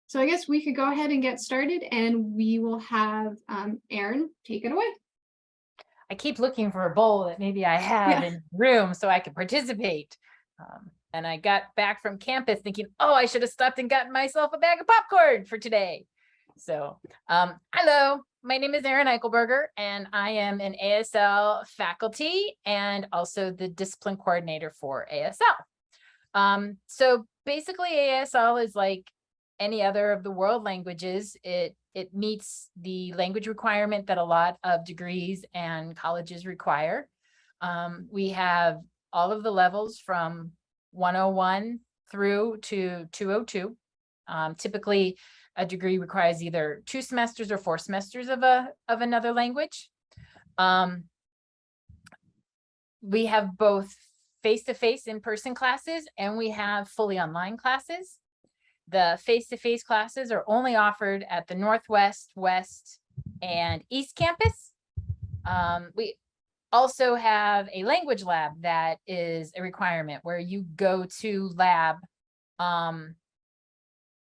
So I guess we could go ahead and get started, and we will have Erin take it away. I keep looking for a bowl that maybe I have Yeah. in room so I can participate. And I got back from campus thinking, oh, I should have stopped and gotten myself a bag of popcorn for today. So, hello, my name is Erin Eichelberger, and I am an ASL faculty and also the discipline coordinator for ASL. So basically ASL is like any other of the world languages. It meets the language requirement that a lot of degrees and colleges require. We have all of the levels from 101 through to 202. Typically, a degree requires either 2 semesters or 4 semesters of another language. We have both face-to-face in-person classes, and we have fully online classes. The face-to-face classes are only offered at the Northwest, West, and East campus. We also have a language lab that is a requirement where you go to lab and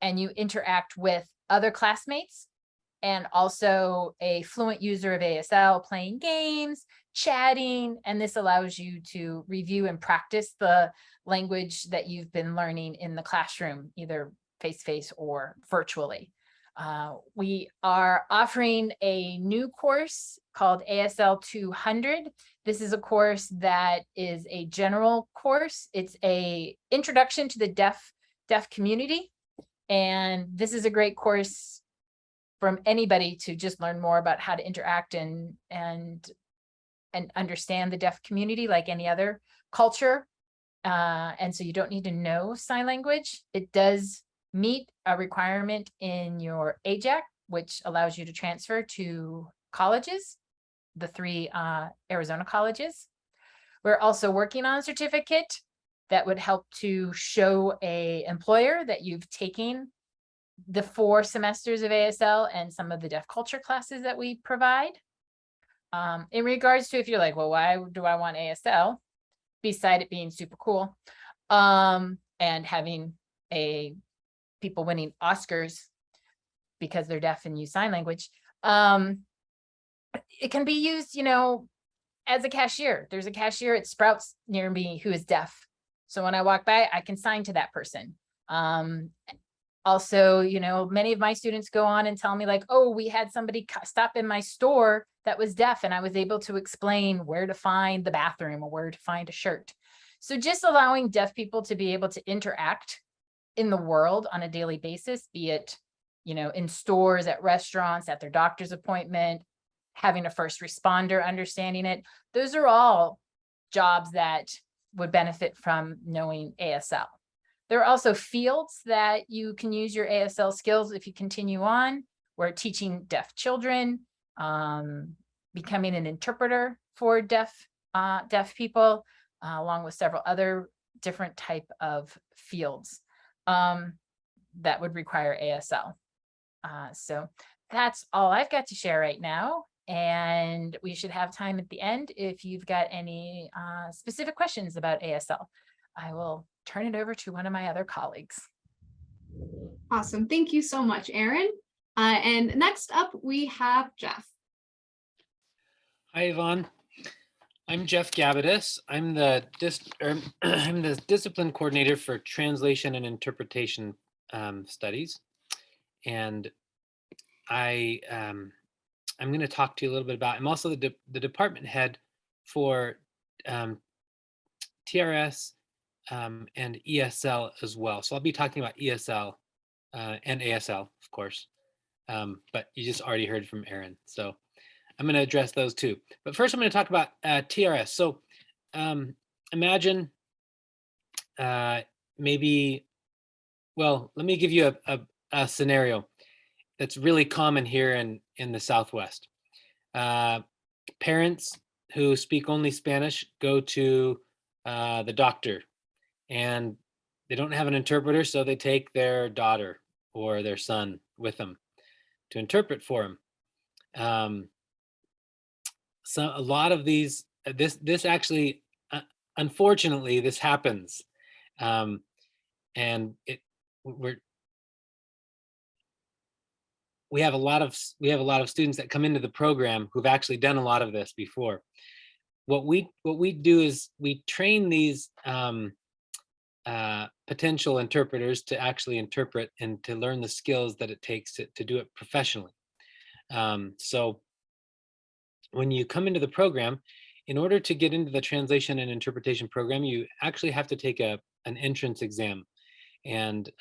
you interact with other classmates and also a fluent user of ASL, playing games, chatting, and this allows you to review and practice the language that you've been learning in the classroom, either face-to-face or virtually. We are offering a new course called ASL 200. This is a course that is a general course. It's a introduction to the deaf community. And this is a great course from anybody to just learn more about how to interact and understand the deaf community like any other culture. And so you don't need to know sign language. It does meet a requirement in your AJAC, which allows you to transfer to colleges, the 3 Arizona colleges. We're also working on a certificate that would help to show an employer that you've taken the 4 semesters of ASL and some of the deaf culture classes that we provide. In regards to if you're like, well, why do I want ASL? Beside it being super cool and having people winning Oscars because they're deaf and use sign language, it can be used, as a cashier. There's a cashier at Sprouts near me who is deaf. So when I walk by, I can sign to that person. Also, many of my students go on and tell me like, oh, we had somebody stop in my store that was deaf and I was able to explain where to find the bathroom or where to find a shirt. So just allowing deaf people to be able to interact in the world on a daily basis, be it, in stores, at restaurants, at their doctor's appointment, having a first responder understanding it. Those are all jobs that would benefit from knowing ASL. There are also fields that you can use your ASL skills if you continue on. We're teaching deaf children, becoming an interpreter for deaf people, along with several other different type of fields that would require ASL. So that's all I've got to share right now. And we should have time at the end if you've got any specific questions about ASL. I will turn it over to one of my other colleagues. Awesome. Thank you so much, Erin. And next up, we have Jeff. Hi, Yvonne. I'm Jeff Gabidis. I'm the discipline coordinator for translation and interpretation studies, and I'm going to talk to you a little bit about. I'm also the department head for TRS and ESL as well. So I'll be talking about ESL and ASL, of course, but you just already heard from Erin. So I'm going to address those too. But first, I'm going to talk about TRS. So imagine maybe, well, let me give you a scenario that's really common here in the Southwest. Parents who speak only Spanish go to the doctor, and they don't have an interpreter, so they take their daughter or their son with them to interpret for them. So a lot of these, this actually, unfortunately, this happens, and we have a lot of students that come into the program who've actually done a lot of this before. What we do is we train these potential interpreters to actually interpret and to learn the skills that it takes to do it professionally. So when you come into the program, in order to get into the translation and interpretation program, you actually have to take an entrance exam and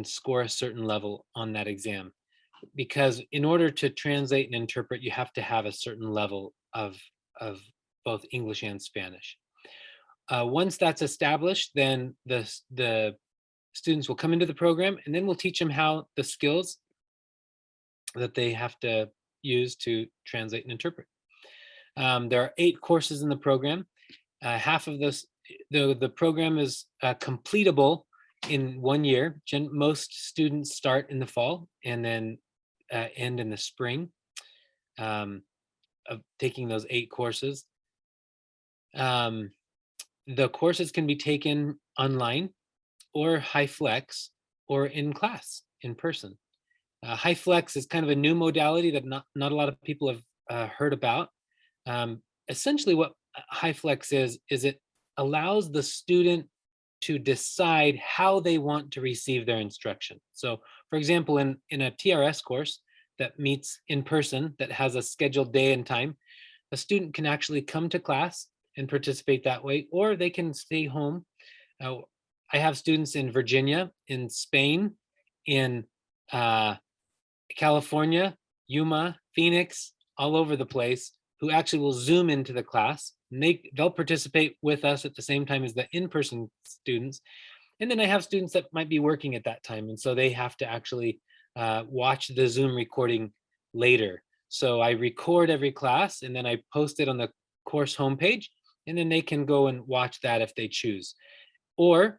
score a certain level on that exam. Because in order to translate and interpret, you have to have a certain level of both English and Spanish. Once that's established, then the students will come into the program, and then we'll teach them how the skills that they have to use to translate and interpret. There are 8 courses in the program. Half of this, the program is completable in 1 year. Most students start in the fall and then end in the spring of taking those 8 courses. The courses can be taken online or high flex or in class, in person. High flex is kind of a new modality that not a lot of people have heard about. Essentially what high flex is it allows the student to decide how they want to receive their instruction. So for example, in a TRS course that meets in person, that has a scheduled day and time, a student can actually come to class and participate that way, or they can stay home. I have students in Virginia, in Spain, in California, Yuma, Phoenix, all over the place, who actually will Zoom into the class. And they'll participate with us at the same time as the in-person students. And then I have students that might be working at that time, and so they have to actually watch the Zoom recording later. So I record every class, and then I post it on the course homepage, and then they can go and watch that if they choose. Or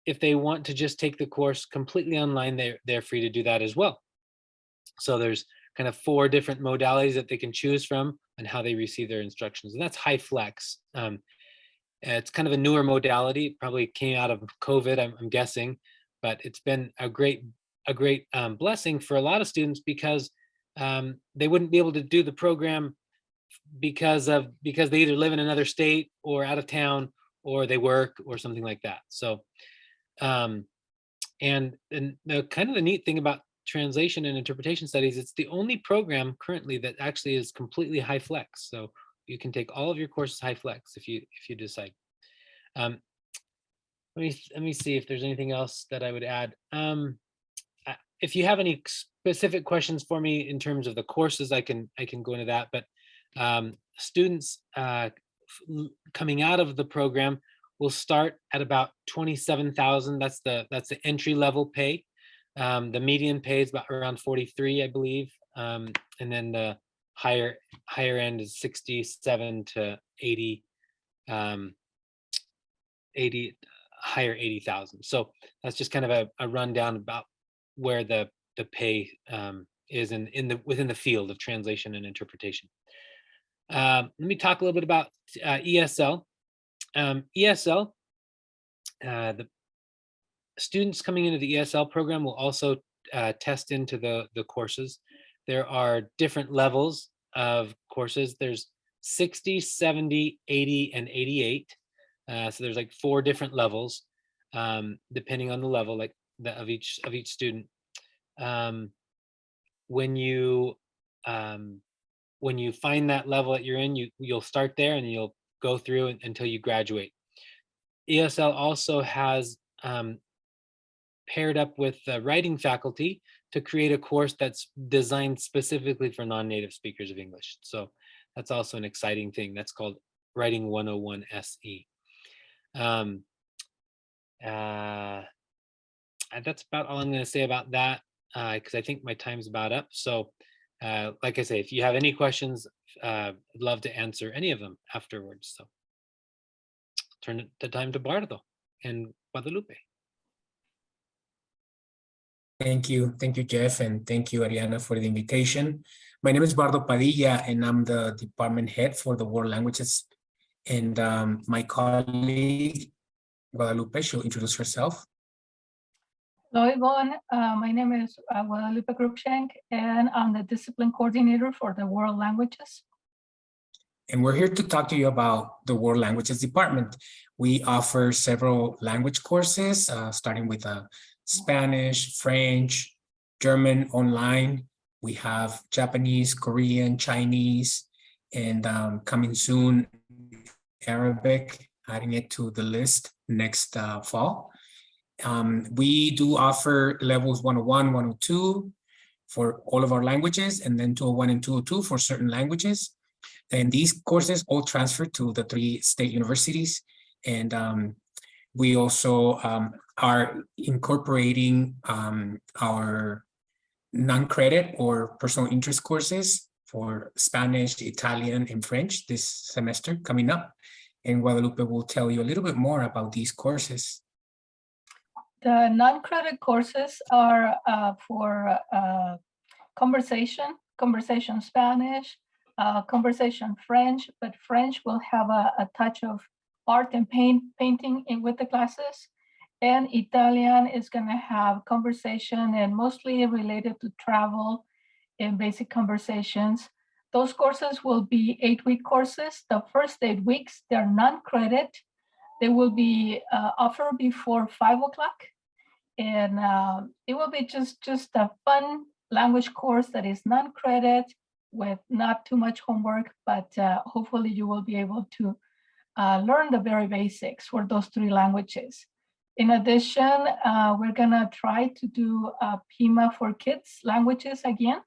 if they want to just take the course completely online, they're free to do that as well. So there's kind of 4 different modalities that they can choose from and how they receive their instructions. And that's high flex. It's kind of a newer modality. It probably came out of COVID, I'm guessing, but it's been a great blessing for a lot of students because they wouldn't be able to do the program because they either live in another state or out of town, or they work or something like that. So and the kind of the neat thing about translation and interpretation studies, it's the only program currently that actually is completely high flex. So you can take all of your courses high flex if you decide. Let me see if there's anything else that I would add. If you have any specific questions for me in terms of the courses, I can go into that. But students coming out of the program will start at about 27,000. That's the entry level pay. The median pay is about around 43, I believe, and then the higher end is 67 to 80, 80 higher 80,000. So that's just kind of a rundown about where the pay is within the field of translation and interpretation. Let me talk a little bit about ESL. ESL, the students coming into the ESL program will also test into the courses. There are different levels of courses. There's 60, 70, 80, and 88. So there's like 4 different levels, depending on the level of each student. When you find that level that you're in, you'll start there and you'll go through until you graduate. ESL also has paired up with the writing faculty to create a course that's designed specifically for non-native speakers of English. So that's also an exciting thing. That's called Writing 101 SE. That's about all I'm going to say about that, because I think my time's about up. So like I say, if you have any questions, I'd love to answer any of them afterwards. So turn the time to Bardo and Guadalupe. Thank you, Jeff, and thank you, Ariana, for the invitation. My name is Bardo Padilla, and I'm the department head for the world languages. And my colleague, Guadalupe, she'll introduce herself. Hello, Yvonne. My name is Guadalupe Cruikshank, and I'm the discipline coordinator for the world languages. And we're here to talk to you about the World Languages Department. We offer several language courses, starting with Spanish, French, German online. We have Japanese, Korean, Chinese, and coming soon, Arabic, adding it to the list next fall. We do offer levels 101, 102 for all of our languages, and then 201 and 202 for certain languages. And these courses all transfer to the 3 state universities. And we also are incorporating our non-credit or personal interest courses for Spanish, Italian, and French this semester coming up. And Guadalupe will tell you a little bit more about these courses. The non-credit courses are for conversation Spanish, conversation French, but French will have a touch of art and painting with the classes. And Italian is going to have conversation and mostly related to travel and basic conversations. Those courses will be 8-week courses. The first 8 weeks, they're non-credit. They will be offered before 5 o'clock. And it will be just a fun language course that is non-credit with not too much homework, but hopefully you will be able to learn the very basics for those 3 languages. In addition, we're gonna try to do Pima for kids languages again.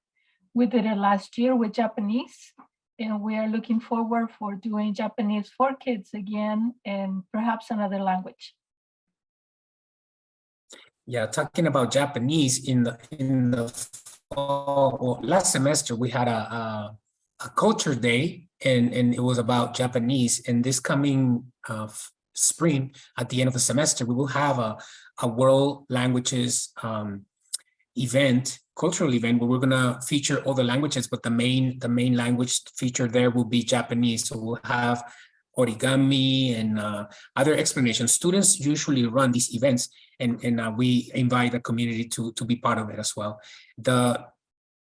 We did it last year with Japanese, and we are looking forward for doing Japanese for kids again, and perhaps another language. Yeah, talking about Japanese in the fall, well, last semester we had a culture day, and it was about Japanese. And this coming spring, at the end of the semester, we will have a world languages event, cultural event, where we're gonna feature all the languages, but the main language featured there will be Japanese. So we'll have origami and other explanations. Students usually run these events, and we invite the community to be part of it as well. The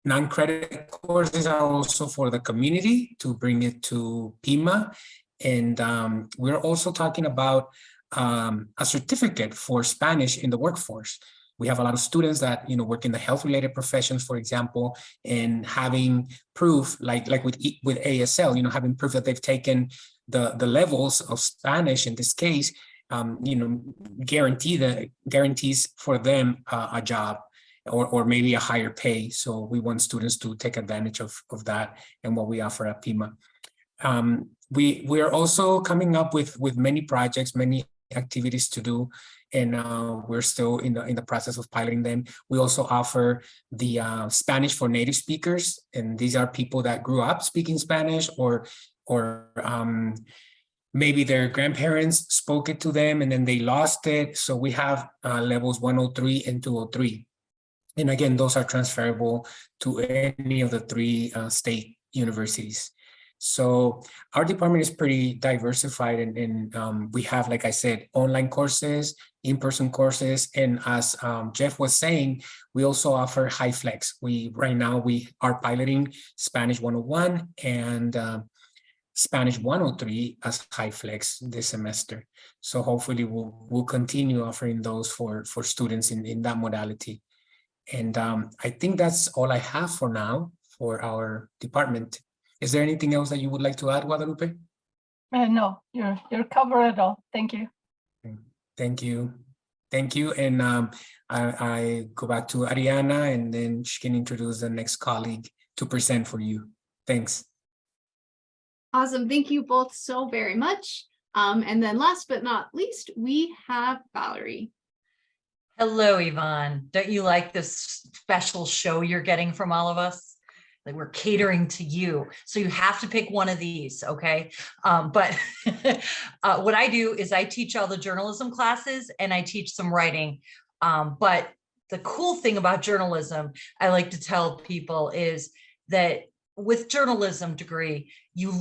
non-credit courses are also for the community to bring it to Pima. And we're also talking about a certificate for Spanish in the workforce. We have a lot of students that work in the health-related professions, for example, and having proof, like with ASL, having proof that they've taken the levels of Spanish in this case, guarantees for them a job or maybe a higher pay. So we want students to take advantage of that and what we offer at Pima. We are also coming up with many projects, many activities to do, and we're still in the process of piloting them. We also offer the Spanish for native speakers, and these are people that grew up speaking Spanish, or maybe their grandparents spoke it to them and then they lost it. So we have levels 103 and 203. And again, those are transferable to any of the 3 state universities. So our department is pretty diversified, and we have, like I said, online courses, in-person courses, and as Jeff was saying, we also offer high flex. Right now we are piloting Spanish 101 and Spanish 103 as high flex this semester. So hopefully we'll continue offering those for students in that modality. And I think that's all I have for now for our department. Is there anything else that you would like to add, Guadalupe? No, you're covered it all. Thank you. Thank you. Thank you. And I go back to Ariana, and then she can introduce the next colleague to present for you. Thanks. Awesome. Thank you both so very much. And then last but not least, we have Valerie. Hello, Yvonne. Don't you like this special show you're getting from all of us? Like, we're catering to you. So you have to pick one of these, okay? But what I do is I teach all the journalism classes and I teach some writing. But the cool thing about journalism, I like to tell people, is that with journalism degree, you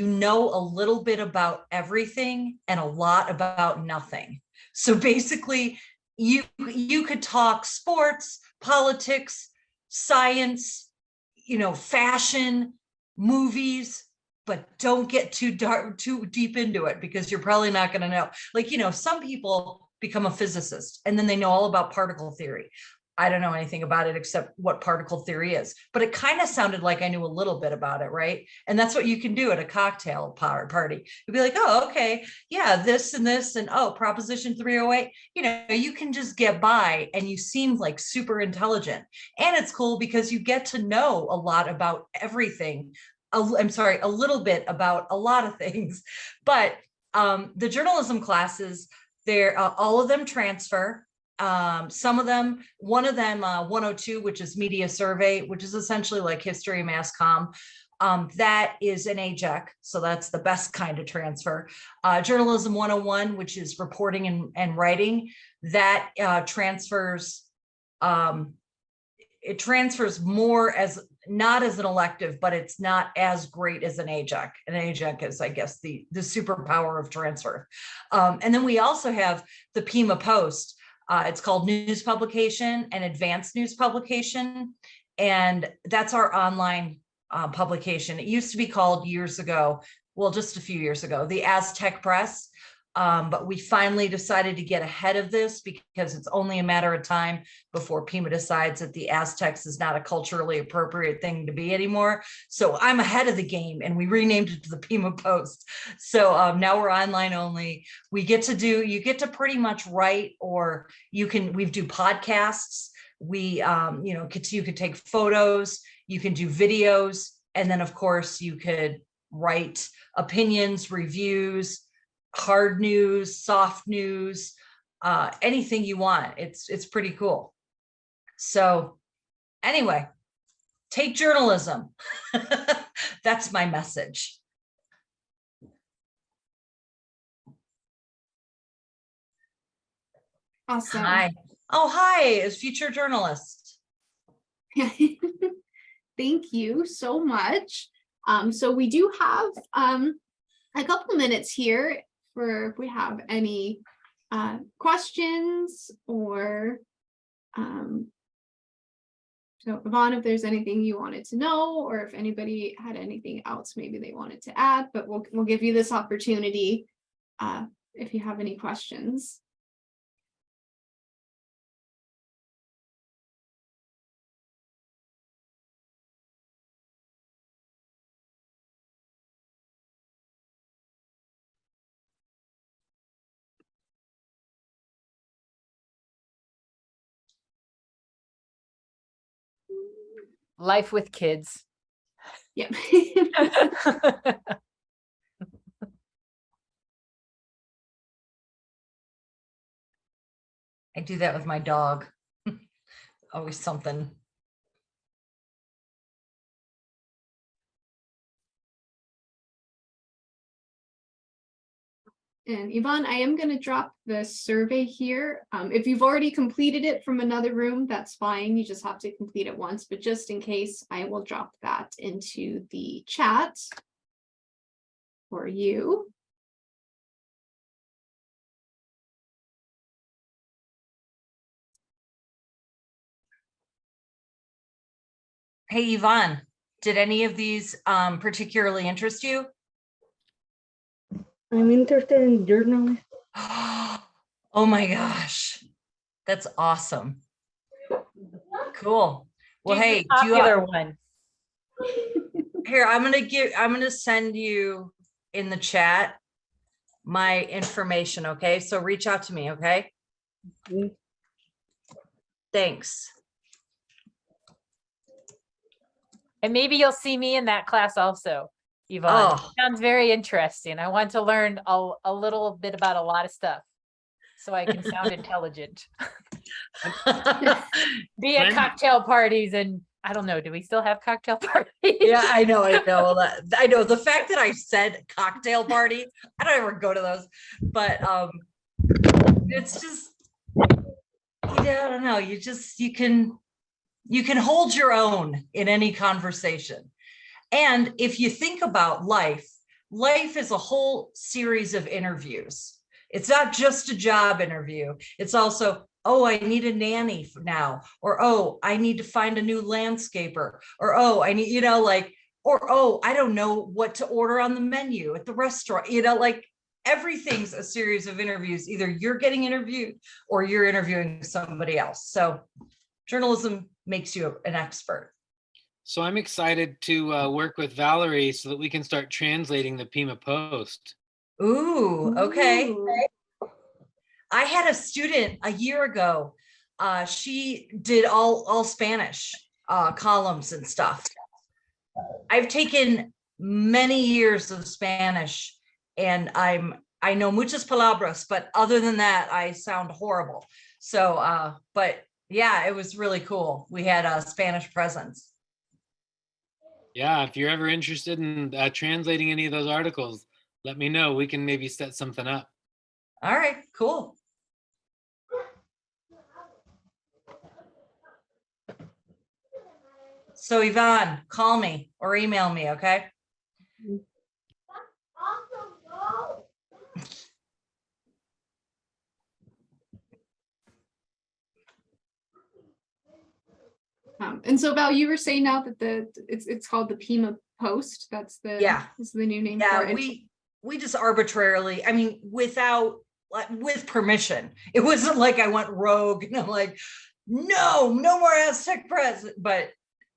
know a little bit about everything and a lot about nothing. So basically, you could talk sports, politics, science, fashion, movies, but don't get too deep into it, because you're probably not going to know. Like, some people become a physicist and then they know all about particle theory. I don't know anything about it except what particle theory is, but it kind of sounded like I knew a little bit about it, right? And that's what you can do at a cocktail party. You'd be like, oh, okay, yeah, this and this, and oh, Proposition 308. You can just get by, and you seem like super intelligent. And it's cool because you get to know a lot about everything. I'm sorry, a little bit about a lot of things. But the journalism classes, they're all of them transfer. Some of them, one of them, 102, which is media survey, which is essentially like history, mass comm. That is an AJEC, so that's the best kind of transfer. Journalism 101, which is reporting and writing, that transfers. It transfers more as not as an elective, but it's not as great as an AJEC. An AJEC is, I guess, the superpower of transfer. And then we also have the Pima Post. It's called news publication and advanced news publication. And that's our online publication. It used to be called years ago, well, just a few years ago, the Aztec Press. But we finally decided to get ahead of this, because it's only a matter of time before Pima decides that the Aztecs is not a culturally appropriate thing to be anymore. So I'm ahead of the game, and we renamed it to the Pima Post. So now we're online only. You get to pretty much write, or we do podcasts. You could take photos, you can do videos, and then of course you could write opinions, reviews, hard news, soft news, anything you want. It's pretty cool. So anyway, take journalism. That's my message. Awesome. Hi. Oh, hi, as future journalist. Thank you so much. So we do have a couple minutes here for if we have any questions, or so Yvonne, if there's anything you wanted to know, or if anybody had anything else maybe they wanted to add, but we'll give you this opportunity if you have any questions. Life with kids. Yep. I do that with my dog. Always something. And Yvonne, I am going to drop the survey here. If you've already completed it from another room, that's fine. You just have to complete it once, but just in case, I will drop that into the chat for you. Hey, Yvonne, did any of these particularly interest you? I'm interested in journalism. Oh my gosh, that's awesome. Cool. Well, She's hey, the popular one. Here, I'm gonna send you in the chat my information, okay? So reach out to me, okay? Okay. Thanks. And maybe you'll see me in that class also, Yvonne. Oh. Sounds very interesting. I want to learn a little bit about a lot of stuff so I can sound intelligent. Be at cocktail parties, and I don't know, do we still have cocktail parties? Yeah, I know. I know the fact that I said cocktail party, I don't ever go to those, but it's just, I don't know. You can hold your own in any conversation. And if you think about life is a whole series of interviews. It's not just a job interview. It's also oh, I need a nanny now, or, oh, I need to find a new landscaper, or, oh, I need, like, or, oh, I don't know what to order on the menu at the restaurant, like everything's a series of interviews. Either you're getting interviewed or you're interviewing somebody else. So journalism makes you an expert. So I'm excited to work with Valerie so that we can start translating the Pima Post. Ooh, okay. Ooh. I had a student a year ago. She did all Spanish columns and stuff. I've taken many years of Spanish, and I know muchas palabras, but other than that, I sound horrible. So, but yeah, it was really cool. We had a Spanish presence. Yeah, if you're ever interested in translating any of those articles, let me know. We can maybe set something up. All right, cool. So Yvonne, call me or email me, okay? And so Val, you were saying now that it's called the Pima Post. That's the new name for Yeah, it. we just arbitrarily, I mean, with permission. It wasn't like I went rogue and I'm like, no more Aztec Press. But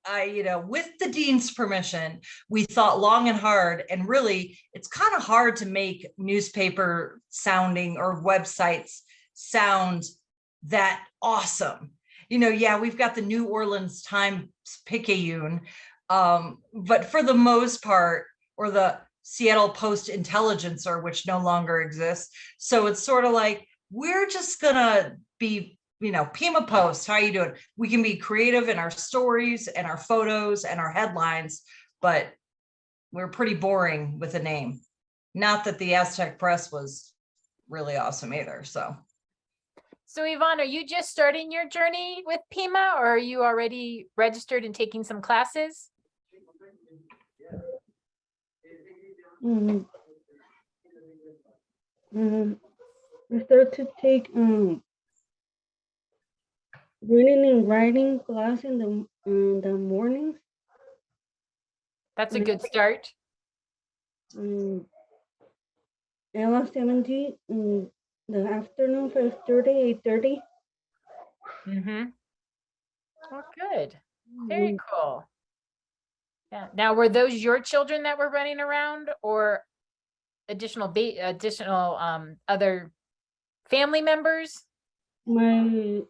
with the dean's permission, we thought long and hard, and really it's kind of hard to make newspaper sounding or websites sound that awesome. We've got the New Orleans Times Picayune, but for the most part, or the Seattle Post Intelligencer, which no longer exists. So it's sort of like, we're just gonna be, Pima Post, how you doing? We can be creative in our stories and our photos and our headlines, but we're pretty boring with a name. Not that the Aztec Press was really awesome either, so. So Yvonne, are you just starting your journey with Pima, or are you already registered and taking some classes? I started to take reading and writing class in the mornings. That's a good start. I was 17 in the afternoon, 5:30, 8:30. Mm-hmm. Oh, good. Very cool. Yeah. Now, were those your children that were running around, or additional other family members? My nephew.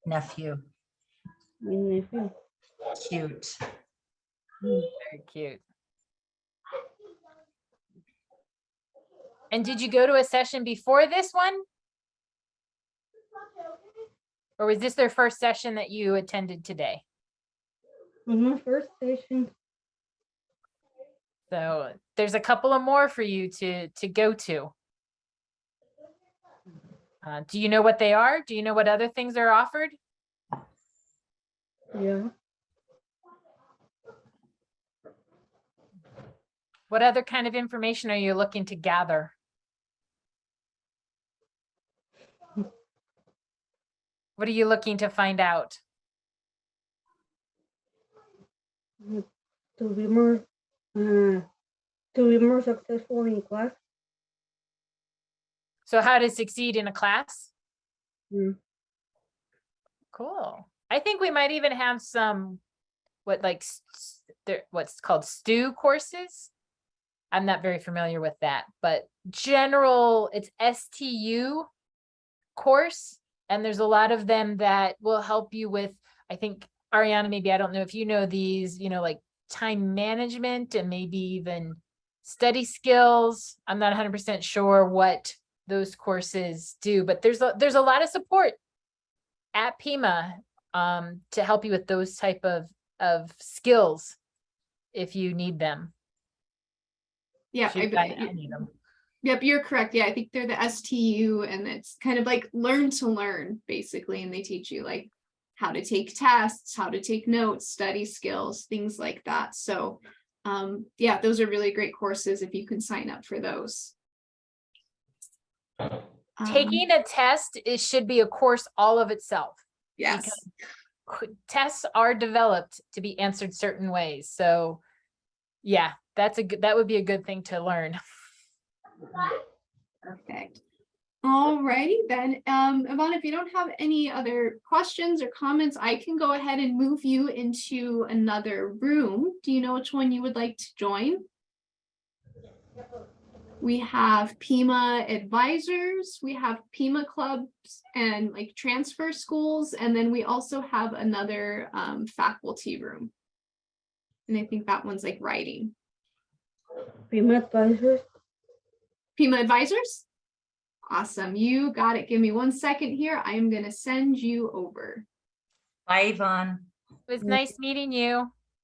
Nephew. My nephew. Cute. Very cute. And did you go to a session before this one? Or was this their first session that you attended today? On my first session. So there's a couple of more for you to go to. Do you know what they are? Do you know what other things are offered? Yeah. What other kind of information are you looking to gather? What are you looking to find out? To be more successful in class. So how to succeed in a class? Mm. Cool. I think we might even have some what's called STU courses. I'm not very familiar with that, but general, it's STU course. And there's a lot of them that will help you with, I think, Ariana, maybe, I don't know if you know these, like time management and maybe even study skills. I'm not 100% sure what those courses do, but there's a lot of support at Pima to help you with those type of skills if you need them. Yeah, I need them. Yep, you're correct. Yeah, I think they're the STU, and it's kind of like learn to learn, basically. And they teach you like how to take tests, how to take notes, study skills, things like that. So yeah, those are really great courses if you can sign up for those. Taking a test, it should be a course all of itself. Yes. Tests are developed to be answered certain ways. So yeah, that would be a good thing to learn. Perfect. All righty then. Yvonne, if you don't have any other questions or comments, I can go ahead and move you into another room. Do you know which one you would like to join? We have Pima advisors, we have Pima clubs and like transfer schools, and then we also have another faculty room. And I think that one's like writing. Pima advisors. Pima advisors? Awesome, you got it. Give me 1 second here. I am gonna send you over. Bye, Yvonne. It was nice meeting you.